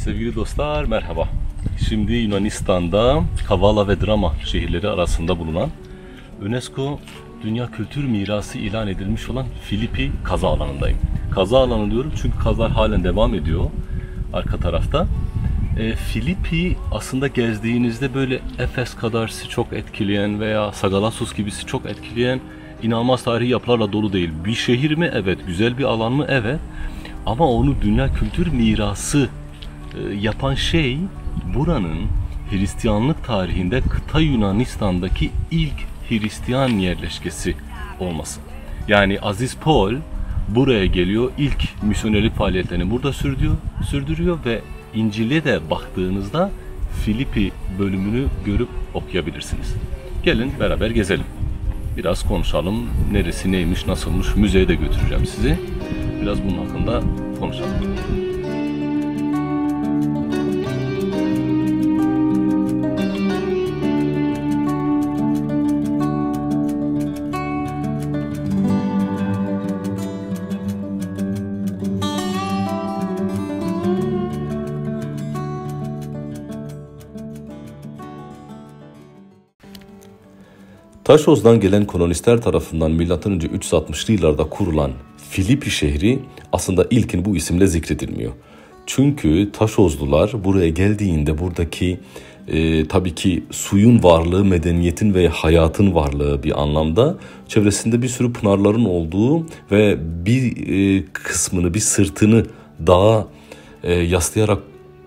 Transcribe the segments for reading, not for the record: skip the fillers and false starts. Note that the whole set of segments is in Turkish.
Sevgili dostlar merhaba. Şimdi Yunanistan'da Kavala ve Drama şehirleri arasında bulunan UNESCO Dünya Kültür Mirası ilan edilmiş olan Filipi kazı alanındayım. Kazı alanı diyorum çünkü kazılar halen devam ediyor arka tarafta. Filipi aslında gezdiğinizde böyle Efes kadar sizi çok etkileyen veya Sagalassos gibisi çok etkileyen inanılmaz tarihi yapılarla dolu değil. Bir şehir mi? Evet. Güzel bir alan mı? Evet. Ama onu dünya kültür mirası yapan şey buranın Hristiyanlık tarihinde kıta Yunanistan'daki ilk Hristiyan yerleşkesi olması. Yani Aziz Paul buraya geliyor, ilk misyonerlik faaliyetlerini burada sürdürüyor ve İncil'e de baktığınızda Filipi bölümünü görüp okuyabilirsiniz. Gelin beraber gezelim. Biraz konuşalım. Neresi neymiş, nasılmış, müzeye de götüreceğim sizi. Biraz bunun hakkında konuşalım. Taşoz'dan gelen kolonistler tarafından M.Ö. 360'lı yıllarda kurulan Filipi şehri aslında ilkin bu isimle zikredilmiyor. Çünkü Taşozlular buraya geldiğinde buradaki tabii ki suyun varlığı, medeniyetin ve hayatın varlığı bir anlamda, çevresinde bir sürü pınarların olduğu ve bir kısmını, bir sırtını dağa yaslayarak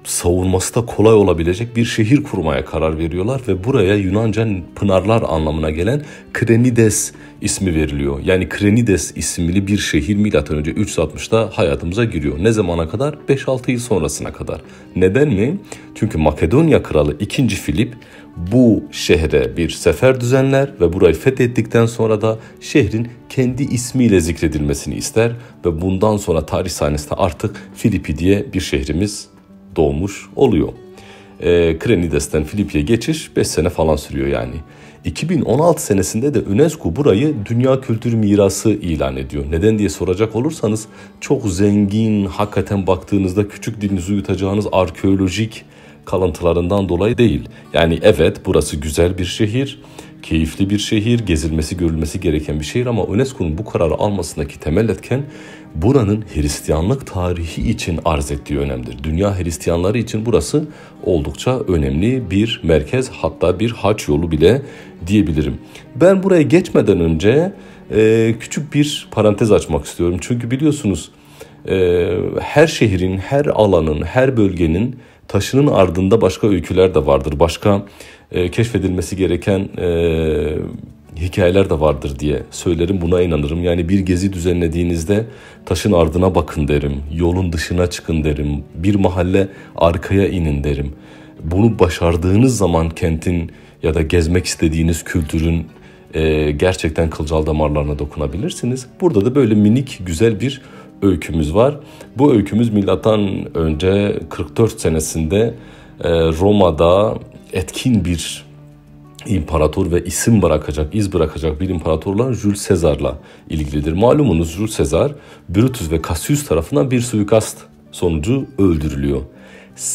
savunması da kolay olabilecek bir şehir kurmaya karar veriyorlar ve buraya Yunanca pınarlar anlamına gelen Krenides ismi veriliyor. Yani Krenides isimli bir şehir M.Ö. 360'da hayatımıza giriyor. Ne zamana kadar? 5-6 yıl sonrasına kadar. Neden mi? Çünkü Makedonya kralı 2. Filip bu şehre bir sefer düzenler ve burayı fethettikten sonra da şehrin kendi ismiyle zikredilmesini ister ve bundan sonra tarih sahnesinde artık Filipi diye bir şehrimiz doğmuş oluyor. Krenides'ten Filipi'ye geçiş 5 sene falan sürüyor yani. 2016 senesinde de UNESCO burayı Dünya Kültür Mirası ilan ediyor. Neden diye soracak olursanız çok zengin, hakikaten baktığınızda küçük dilinizi yutacağınız arkeolojik kalıntılarından dolayı değil. Yani evet, burası güzel bir şehir, keyifli bir şehir, gezilmesi, görülmesi gereken bir şehir ama UNESCO'nun bu kararı almasındaki temel etken buranın Hristiyanlık tarihi için arz ettiği önemdir. Dünya Hristiyanları için burası oldukça önemli bir merkez, hatta bir haç yolu bile diyebilirim. Ben buraya geçmeden önce küçük bir parantez açmak istiyorum. Çünkü biliyorsunuz her şehrin, her alanın, her bölgenin taşının ardında başka öyküler de vardır. Başka keşfedilmesi gereken hikayeler de vardır diye söylerim, buna inanırım. Yani bir gezi düzenlediğinizde taşın ardına bakın derim, yolun dışına çıkın derim, bir mahalle arkaya inin derim. Bunu başardığınız zaman kentin ya da gezmek istediğiniz kültürün gerçekten kılcal damarlarına dokunabilirsiniz. Burada da böyle minik güzel bir öykümüz var. Bu öykümüz milattan önce 44 senesinde Roma'da etkin bir imparator ve iz bırakacak bir imparatorla Jules Caesar'la ilgilidir. Malumunuz Jules Caesar, Brutus ve Cassius tarafından bir suikast sonucu öldürülüyor.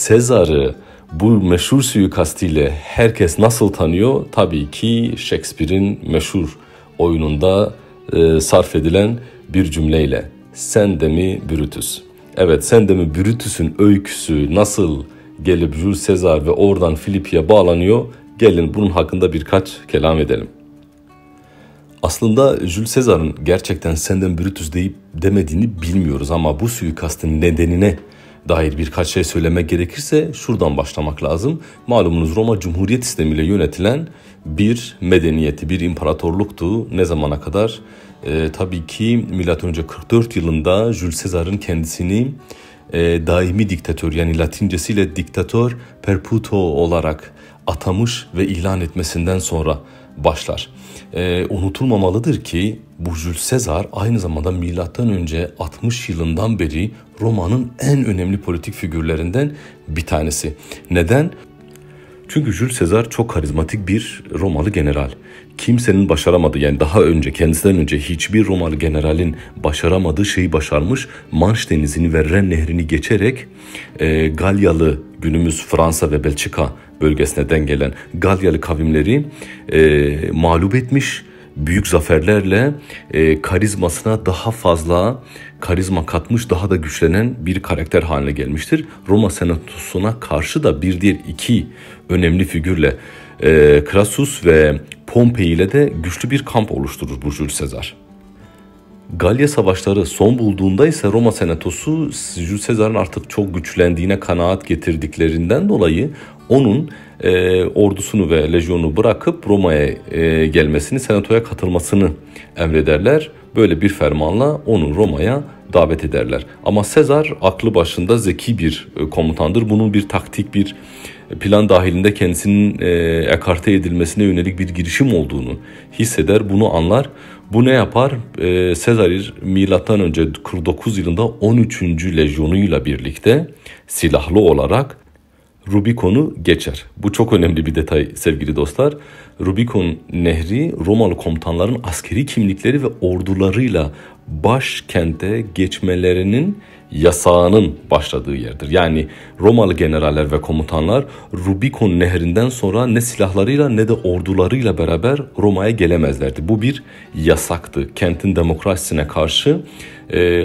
Caesar'ı bu meşhur suikastiyle herkes nasıl tanıyor? Tabii ki Shakespeare'in meşhur oyununda sarf edilen bir cümleyle. Sen de mi Brutus? Evet, sen de mi Brutus'un öyküsü nasıl gelip Jules Caesar ve oradan Filipi'ye bağlanıyor? Gelin bunun hakkında birkaç kelam edelim. Aslında Jules Caesar'ın gerçekten senden Brutus deyip demediğini bilmiyoruz ama bu suikastın nedenine dair birkaç şey söylemek gerekirse şuradan başlamak lazım. Malumunuz Roma Cumhuriyet sistemiyle yönetilen bir medeniyeti, bir imparatorluktu. Ne zamana kadar? Tabii ki M.Ö. 44 yılında Jules Caesar'ın kendisini daimi diktatör, yani Latincesiyle diktatör perpetuo olarak atamış ve ilan etmesinden sonra başlar. Unutulmamalıdır ki bu Jules Caesar aynı zamanda M.Ö. 60 yılından beri Roma'nın en önemli politik figürlerinden bir tanesi. Neden? Çünkü Jules Caesar çok karizmatik bir Romalı general. Kimsenin başaramadığı, yani daha önce, kendisinden önce hiçbir Romalı generalin başaramadığı şeyi başarmış. Manş Denizi'ni ve Ren Nehri'ni geçerek Galyalı, günümüz Fransa ve Belçika bölgesine denk gelen Galyalı kavimleri mağlup etmiş. Büyük zaferlerle karizmasına daha fazla karizma katmış, daha da güçlenen bir karakter haline gelmiştir. Roma Senatosu'na karşı da bir diğer iki önemli figürle Crassus ve Pompei ile de güçlü bir kamp oluşturur bu Jules Caesar. Galya savaşları son bulduğunda ise Roma Senatosu Jules Caesar'ın artık çok güçlendiğine kanaat getirdiklerinden dolayı onun ordusunu ve lejyonu bırakıp Roma'ya gelmesini, senatoya katılmasını emrederler. Böyle bir fermanla onu Roma'ya davet ederler. Ama Caesar aklı başında zeki bir komutandır. Bunun bir taktik, bir plan dahilinde kendisinin ekarte edilmesine yönelik bir girişim olduğunu hisseder, bunu anlar. Bu ne yapar? Caesar milattan önce 49 yılında 13. lejyonuyla birlikte silahlı olarak Rubikon'u geçer. Bu çok önemli bir detay sevgili dostlar. Rubikon Nehri Romalı komutanların askeri kimlikleri ve ordularıyla başkente geçmelerinin yasağının başladığı yerdir. Yani Romalı generaller ve komutanlar Rubikon Nehri'nden sonra ne silahlarıyla ne de ordularıyla beraber Roma'ya gelemezlerdi. Bu bir yasaktı. Kentin demokrasisine karşı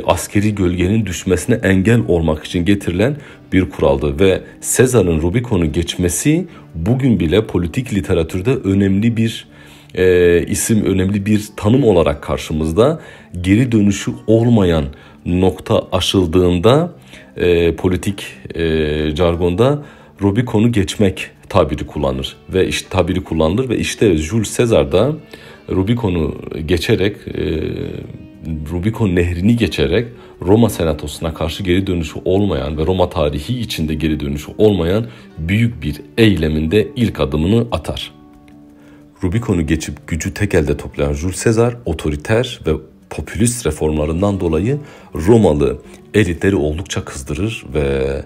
askeri gölgenin düşmesine engel olmak için getirilen bir kuraldı ve Sezar'ın Rubikon'u geçmesi bugün bile politik literatürde önemli bir isim, önemli bir tanım olarak karşımızda. Geri dönüşü olmayan nokta aşıldığında politik jargonda Rubikon'u geçmek tabiri kullanır ve işte Jules Caesar da Rubikon'u geçerek Rubikon Nehri'ni geçerek Roma Senatosu'na karşı geri dönüşü olmayan ve Roma tarihi içinde geri dönüşü olmayan büyük bir eyleminde ilk adımını atar. Rubikon'u geçip gücü tek elde toplayan Jules Caesar otoriter ve popülist reformlarından dolayı Romalı elitleri oldukça kızdırır ve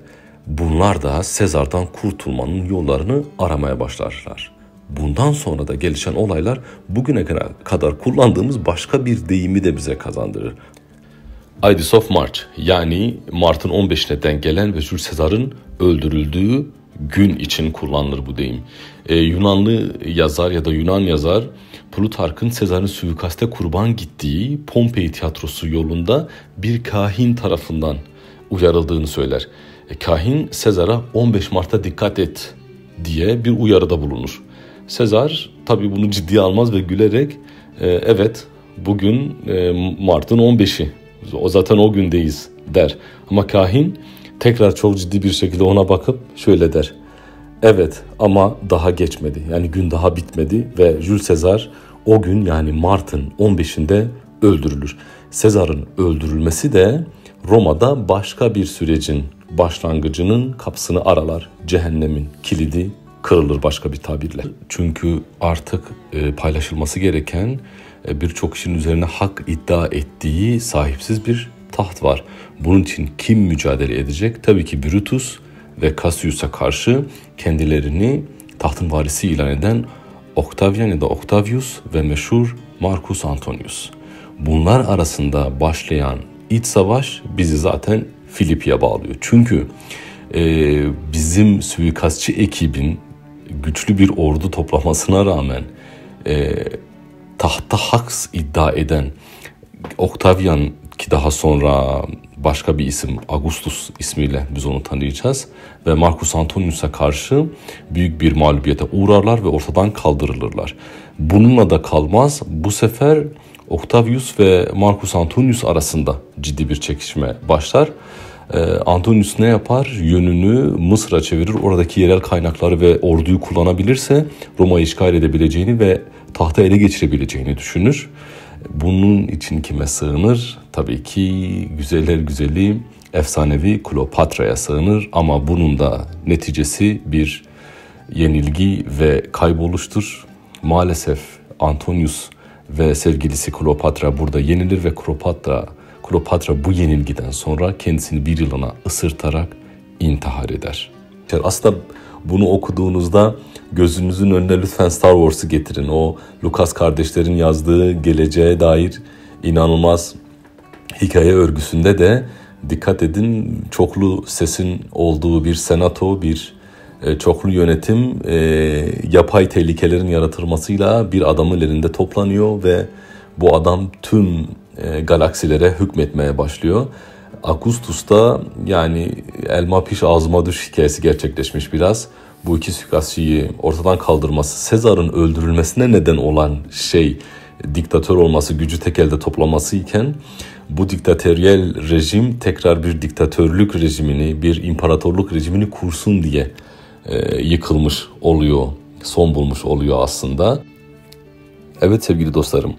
bunlar da Sezar'dan kurtulmanın yollarını aramaya başlarlar. Bundan sonra da gelişen olaylar bugüne kadar kullandığımız başka bir deyimi de bize kazandırır. Ides of March, yani Mart'ın 15'ine denk gelen ve Jules Caesar'ın öldürüldüğü gün için kullanılır bu deyim. Yunanlı yazar ya da Yunan yazar Plutark'ın Sezar'ın suikaste kurban gittiği Pompei tiyatrosu yolunda bir kahin tarafından uyarıldığını söyler. Kahin Sezar'a 15 Mart'a dikkat et diye bir uyarıda bulunur. Sezar tabii bunu ciddiye almaz ve gülerek evet bugün Mart'ın 15'i, o zaten o gündeyiz der. Ama kahin tekrar çok ciddi bir şekilde ona bakıp şöyle der. Evet ama daha geçmedi, yani gün daha bitmedi ve Jules Caesar o gün, yani Mart'ın 15'inde öldürülür. Sezar'ın öldürülmesi de Roma'da başka bir sürecin başlangıcının kapısını aralar. Cehennemin kilidi kırılır başka bir tabirle. Çünkü artık paylaşılması gereken birçok kişinin üzerine hak iddia ettiği sahipsiz bir taht var. Bunun için kim mücadele edecek? Tabii ki Brutus ve Cassius'a karşı kendilerini tahtın varisi ilan eden Octavian ya da Octavius ve meşhur Marcus Antonius. Bunlar arasında başlayan iç savaş bizi zaten Filipi'ye bağlıyor. Çünkü bizim suikastçı ekibin güçlü bir ordu toplamasına rağmen tahta hak iddia eden Octavian, ki daha sonra başka bir isim Augustus ismiyle biz onu tanıyacağız, ve Marcus Antonius'a karşı büyük bir mağlubiyete uğrarlar ve ortadan kaldırılırlar. Bununla da kalmaz. Bu sefer Octavius ve Marcus Antonius arasında ciddi bir çekişme başlar. Antonius ne yapar? Yönünü Mısır'a çevirir. Oradaki yerel kaynakları ve orduyu kullanabilirse Roma'yı işgal edebileceğini ve tahtı ele geçirebileceğini düşünür. Bunun için kime sığınır? Tabii ki güzeller güzeli, efsanevi Kleopatra'ya sığınır. Ama bunun da neticesi bir yenilgi ve kayboluştur. Maalesef Antonius ve sevgilisi Kleopatra burada yenilir ve Kleopatra bu yenilgiden sonra kendisini bir yılana ısırtarak intihar eder. Aslında Bunu okuduğunuzda gözünüzün önüne lütfen Star Wars'ı getirin. O Lucas kardeşlerin yazdığı geleceğe dair inanılmaz hikaye örgüsünde de dikkat edin, çoklu sesin olduğu bir senato, bir çoklu yönetim yapay tehlikelerin yaratılmasıyla bir adamın elinde toplanıyor ve bu adam tüm galaksilere hükmetmeye başlıyor. Augustus'ta yani elma piş ağzıma düş hikayesi gerçekleşmiş biraz. Bu iki suikastçıyı ortadan kaldırması, Sezar'ın öldürülmesine neden olan şey diktatör olması, gücü tek elde toplaması iken bu diktatöryel rejim tekrar bir diktatörlük rejimini, bir imparatorluk rejimini kursun diye yıkılmış oluyor, son bulmuş oluyor aslında. Evet sevgili dostlarım,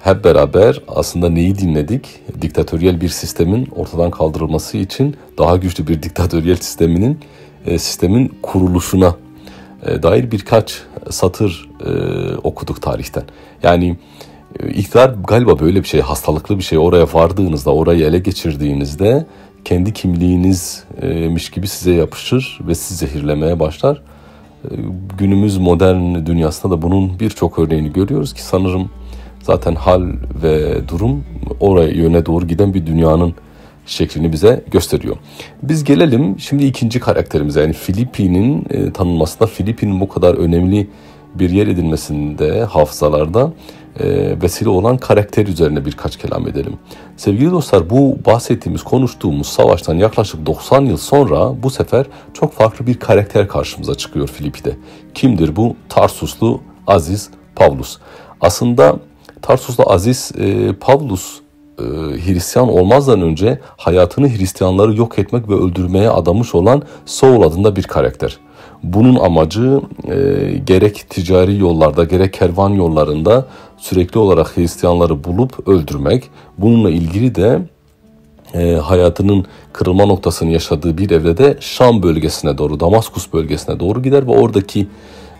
hep beraber aslında neyi dinledik? Diktatöryel bir sistemin ortadan kaldırılması için daha güçlü bir diktatöryel sistemin kuruluşuna dair birkaç satır okuduk tarihten. Yani iktidar galiba böyle bir şey, hastalıklı bir şey. Oraya vardığınızda, orayı ele geçirdiğinizde kendi kimliğinizmiş gibi size yapışır ve sizi zehirlemeye başlar. Günümüz modern dünyasında da bunun birçok örneğini görüyoruz ki sanırım zaten hal ve durum oraya yöne doğru giden bir dünyanın şeklini bize gösteriyor. Biz gelelim şimdi ikinci karakterimize, yani Filipi'nin tanınmasında, Filipi'nin bu kadar önemli bir yer edilmesinde hafızalarda vesile olan karakter üzerine birkaç kelam edelim. Sevgili dostlar, bu bahsettiğimiz, konuştuğumuz savaştan yaklaşık 90 yıl sonra bu sefer çok farklı bir karakter karşımıza çıkıyor Filipi'de. Kimdir bu? Tarsuslu Aziz Pavlus. Aslında Tarsuslu Aziz Pavlus Hristiyan olmazdan önce hayatını Hristiyanları yok etmek ve öldürmeye adamış olan Saul adında bir karakter. Bunun amacı gerek ticari yollarda gerek kervan yollarında sürekli olarak Hristiyanları bulup öldürmek. Bununla ilgili de hayatının kırılma noktasını yaşadığı bir evrede Şam bölgesine doğru, Damaskus bölgesine doğru gider ve oradaki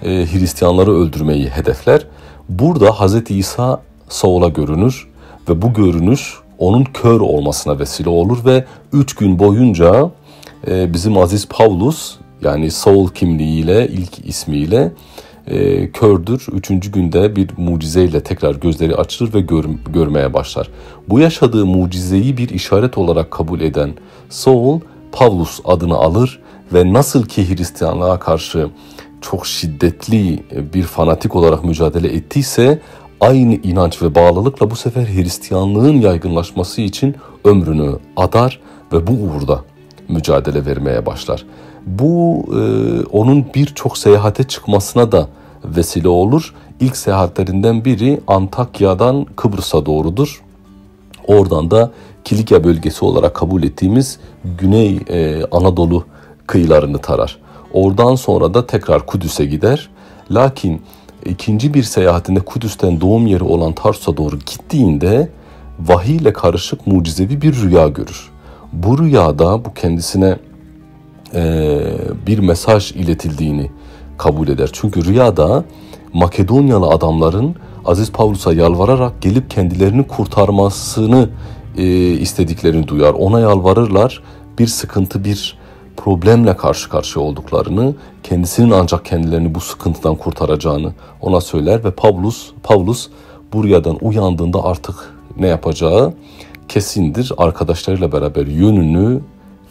Hristiyanları öldürmeyi hedefler. Burada Hz. İsa Saul'a görünür ve bu görünüş onun kör olmasına vesile olur ve 3 gün boyunca bizim Aziz Pavlus, yani Saul kimliğiyle, ilk ismiyle kördür. 3. günde bir mucizeyle tekrar gözleri açılır ve görmeye başlar. Bu yaşadığı mucizeyi bir işaret olarak kabul eden Saul, Pavlus adını alır ve nasıl ki Hristiyanlığa karşı çok şiddetli bir fanatik olarak mücadele ettiyse, aynı inanç ve bağlılıkla bu sefer Hristiyanlığın yaygınlaşması için ömrünü adar ve bu uğurda mücadele vermeye başlar. Bu onun birçok seyahate çıkmasına da vesile olur. İlk seyahatlerinden biri Antakya'dan Kıbrıs'a doğrudur. Oradan da Kilikya bölgesi olarak kabul ettiğimiz Güney Anadolu kıyılarını tarar. Oradan sonra da tekrar Kudüs'e gider. Lakin ikinci bir seyahatinde Kudüs'ten doğum yeri olan Tarsus'a doğru gittiğinde vahiy ile karışık mucizevi bir rüya görür. Bu rüyada bu kendisine bir mesaj iletildiğini kabul eder. Çünkü rüyada Makedonyalı adamların Aziz Pavlus'a yalvararak gelip kendilerini kurtarmasını istediklerini duyar. Ona yalvarırlar. Bir sıkıntı, bir problemle karşı karşıya olduklarını, kendisinin ancak kendilerini bu sıkıntıdan kurtaracağını ona söyler ve Pavlus bu rüyadan uyandığında artık ne yapacağı kesindir. Arkadaşlarıyla beraber yönünü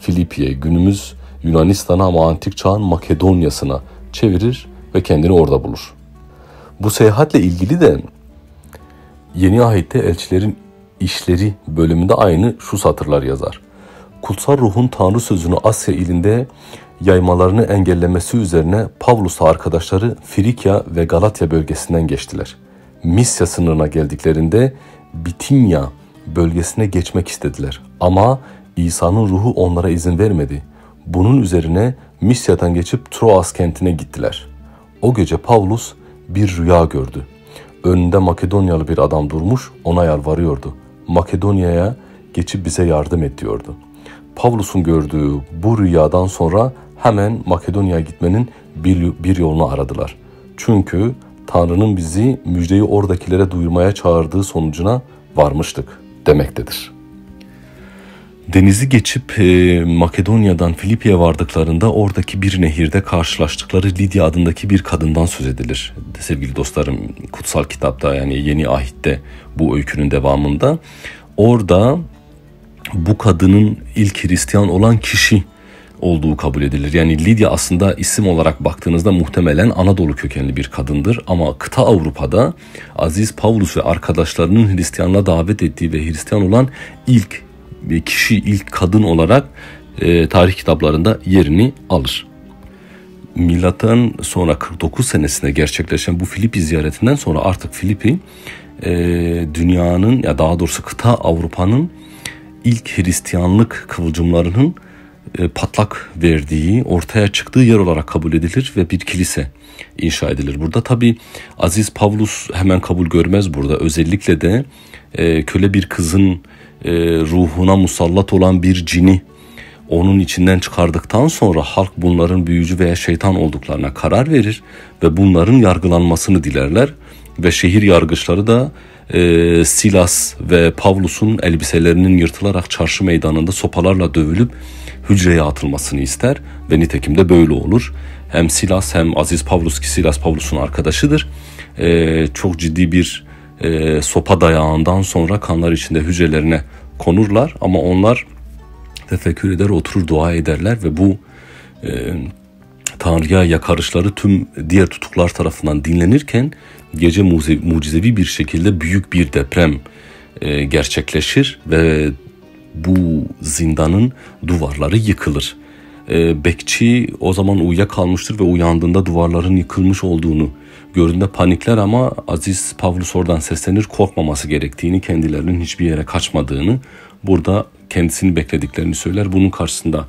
Filipi'ye, günümüz Yunanistan'a ama antik çağın Makedonya'sına çevirir ve kendini orada bulur. Bu seyahatle ilgili de Yeni Ahit'te Elçilerin İşleri bölümünde aynı şu satırlar yazar. Kutsal Ruh'un Tanrı sözünü Asya ilinde yaymalarını engellemesi üzerine Pavlus'la arkadaşları Frikya ve Galatya bölgesinden geçtiler. Misya sınırına geldiklerinde Bitinya bölgesine geçmek istediler ama İsa'nın ruhu onlara izin vermedi. Bunun üzerine Misya'dan geçip Troas kentine gittiler. O gece Pavlus bir rüya gördü. Önünde Makedonyalı bir adam durmuş, ona yalvarıyordu. Makedonya'ya geçip bize yardım et diyordu. Pavlus'un gördüğü bu rüyadan sonra hemen Makedonya'ya gitmenin bir yolunu aradılar. Çünkü Tanrı'nın bizi müjdeyi oradakilere duyurmaya çağırdığı sonucuna varmıştık demektedir. Denizi geçip Makedonya'dan Filipi'ye vardıklarında oradaki bir nehirde karşılaştıkları Lidya adındaki bir kadından söz edilir. Sevgili dostlarım, kutsal kitapta, yani Yeni Ahit'te, bu öykünün devamında orada bu kadının ilk Hristiyan olan kişi olduğu kabul edilir. Yani Lidya aslında isim olarak baktığınızda muhtemelen Anadolu kökenli bir kadındır. Ama kıta Avrupa'da Aziz Pavlus ve arkadaşlarının Hristiyanlığa davet ettiği ve Hristiyan olan ilk kişi, ilk kadın olarak tarih kitaplarında yerini alır. Milattan sonra 49 senesinde gerçekleşen bu Filipi ziyaretinden sonra artık Filipi dünyanın, ya daha doğrusu kıta Avrupa'nın ilk Hristiyanlık kıvılcımlarının patlak verdiği, ortaya çıktığı yer olarak kabul edilir ve bir kilise inşa edilir. Burada tabi Aziz Pavlus hemen kabul görmez burada. Özellikle de köle bir kızın ruhuna musallat olan bir cini onun içinden çıkardıktan sonra halk bunların büyücü veya şeytan olduklarına karar verir ve bunların yargılanmasını dilerler. Ve şehir yargıçları da Silas ve Pavlus'un elbiselerinin yırtılarak çarşı meydanında sopalarla dövülüp hücreye atılmasını ister ve nitekim de böyle olur. Hem Silas hem Aziz Pavlus, ki Silas Pavlus'un arkadaşıdır, çok ciddi bir sopa dayağından sonra kanlar içinde hücrelerine konurlar ama onlar tefekkür eder, oturur, dua ederler ve bu Tanrı'ya yakarışları tüm diğer tutuklar tarafından dinlenirken gece mucizevi bir şekilde büyük bir deprem gerçekleşir ve bu zindanın duvarları yıkılır. Bekçi o zaman uyuyakalmıştır ve uyandığında duvarların yıkılmış olduğunu gördüğünde panikler ama Aziz Pavlus oradan seslenir, korkmaması gerektiğini, kendilerinin hiçbir yere kaçmadığını, burada kendisini beklediklerini söyler. Bunun karşısında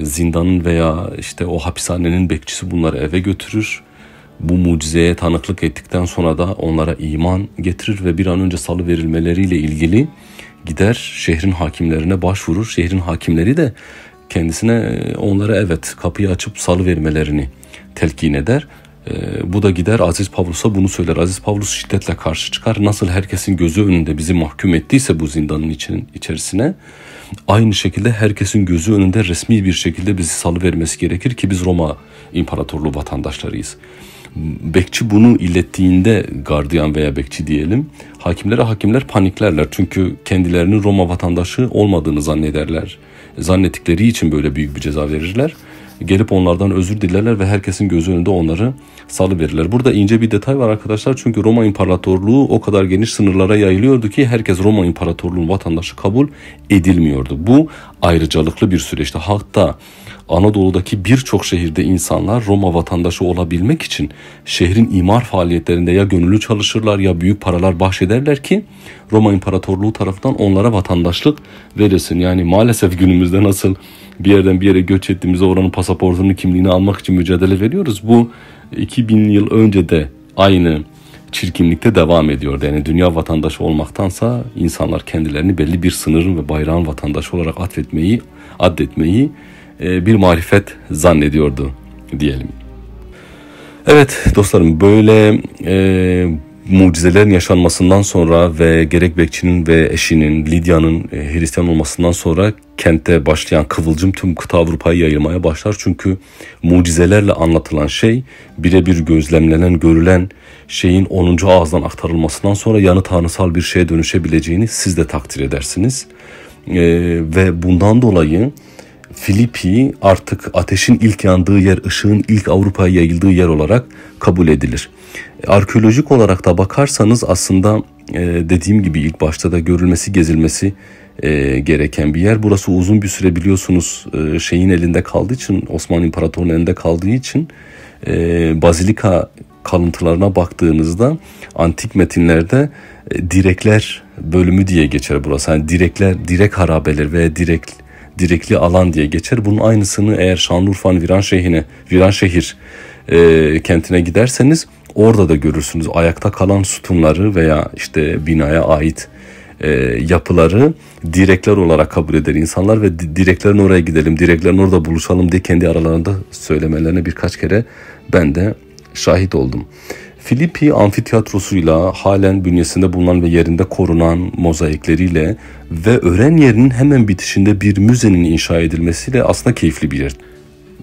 zindanın veya işte o hapishanenin bekçisi bunları eve götürür. Bu mucizeye tanıklık ettikten sonra da onlara iman getirir ve bir an önce salı verilmeleriyle ilgili gider şehrin hakimlerine başvurur. Şehrin hakimleri de kendisine onlara evet kapıyı açıp salı vermelerini telkin eder. Bu da gider Aziz Pavlus'a bunu söyler. Aziz Pavlus şiddetle karşı çıkar. Nasıl herkesin gözü önünde bizi mahkum ettiyse bu zindanın içerisine, aynı şekilde herkesin gözü önünde resmi bir şekilde bizi salı vermesi gerekir ki biz Roma İmparatorluğu vatandaşlarıyız. Bekçi bunu ilettiğinde, gardiyan veya bekçi diyelim, hakimler paniklerler. Çünkü kendilerinin Roma vatandaşı olmadığını zannederler. Zannettikleri için böyle büyük bir ceza verirler. Gelip onlardan özür dilerler ve herkesin gözü önünde onları salıverirler. Burada ince bir detay var arkadaşlar. Çünkü Roma İmparatorluğu o kadar geniş sınırlara yayılıyordu ki herkes Roma İmparatorluğu'nun vatandaşı kabul edilmiyordu. Bu ayrıcalıklı bir süreçti. Hatta Anadolu'daki birçok şehirde insanlar Roma vatandaşı olabilmek için şehrin imar faaliyetlerinde ya gönüllü çalışırlar ya büyük paralar bahşederler ki Roma İmparatorluğu tarafından onlara vatandaşlık verilsin. Yani maalesef günümüzde nasıl bir yerden bir yere göç ettiğimizde oranın pasaportunu, kimliğini almak için mücadele veriyoruz. Bu 2000 yıl önce de aynı çirkinlikte devam ediyordu. Yani dünya vatandaşı olmaktansa insanlar kendilerini belli bir sınırın ve bayrağın vatandaşı olarak addetmeyi bir marifet zannediyordu diyelim. Evet dostlarım, böyle mucizelerin yaşanmasından sonra ve gerek bekçinin ve eşinin Lidya'nın Hristiyan olmasından sonra kentte başlayan kıvılcım tüm kıta Avrupa'ya yayılmaya başlar. Çünkü mucizelerle anlatılan şey birebir gözlemlenen, görülen şeyin 10. ağızdan aktarılmasından sonra yanı tanrısal bir şeye dönüşebileceğini siz de takdir edersiniz. Ve bundan dolayı Filipi artık ateşin ilk yandığı yer, ışığın ilk Avrupa'ya yayıldığı yer olarak kabul edilir. Arkeolojik olarak da bakarsanız aslında dediğim gibi ilk başta da görülmesi, gezilmesi gereken bir yer. Burası uzun bir süre biliyorsunuz şeyin elinde kaldığı için, Osmanlı İmparatorluğu'nun elinde kaldığı için bazilika kalıntılarına baktığınızda antik metinlerde direkler bölümü diye geçer burası. Yani direk harabeler veya direkli alan diye geçer. Bunun aynısını eğer Şanlıurfa'nın Viranşehir kentine giderseniz orada da görürsünüz. Ayakta kalan sütunları veya işte binaya ait yapıları direkler olarak kabul eder insanlar ve direklerin oraya gidelim, direklerin orada buluşalım diye kendi aralarında söylemelerine birkaç kere ben de şahit oldum. Filippi amfiteyatrosuyla, halen bünyesinde bulunan ve yerinde korunan mozaikleriyle ve öğren yerinin hemen bitişinde bir müzenin inşa edilmesiyle aslında keyifli bir yer.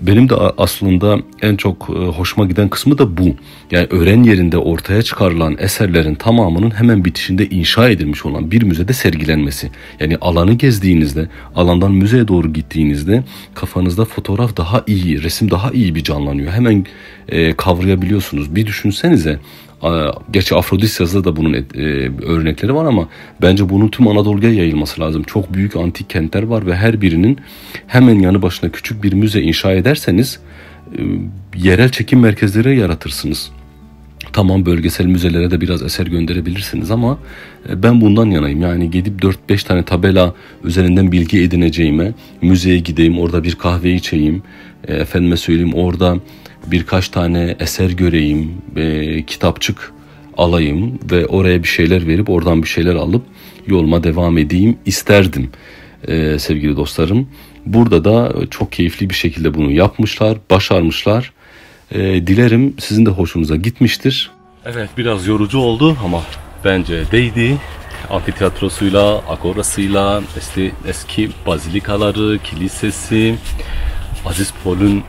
Benim de aslında en çok hoşuma giden kısmı da bu. Yani öğren yerinde ortaya çıkarılan eserlerin tamamının hemen bitişinde inşa edilmiş olan bir müzede sergilenmesi. Yani alanı gezdiğinizde, alandan müzeye doğru gittiğinizde kafanızda fotoğraf daha iyi, resim daha iyi bir canlanıyor. Hemen kavrayabiliyorsunuz. Bir düşünsenize. Gerçi Afrodisyas'da da bunun örnekleri var ama bence bunun tüm Anadolu'ya yayılması lazım. Çok büyük antik kentler var ve her birinin hemen yanı başına küçük bir müze inşa ederseniz yerel çekim merkezleri yaratırsınız. Tamam, bölgesel müzelere de biraz eser gönderebilirsiniz ama ben bundan yanayım. Yani gidip 4-5 tane tabela üzerinden bilgi edineceğime müzeye gideyim, orada bir kahve içeyim, efendime söyleyeyim orada birkaç tane eser göreyim, kitapçık alayım ve oraya bir şeyler verip oradan bir şeyler alıp yoluma devam edeyim isterdim sevgili dostlarım. Burada da çok keyifli bir şekilde bunu yapmışlar, başarmışlar. Dilerim sizin de hoşunuza gitmiştir. Evet, biraz yorucu oldu ama bence değdi. Amfiteyatrosuyla, agorasıyla, eski bazilikaları, kilisesi, Aziz Paul'un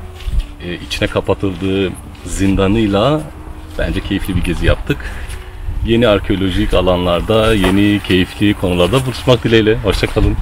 içine kapatıldığı zindanıyla bence keyifli bir gezi yaptık. Yeni arkeolojik alanlarda, yeni keyifli konularda buluşmak dileğiyle. Hoşça kalın.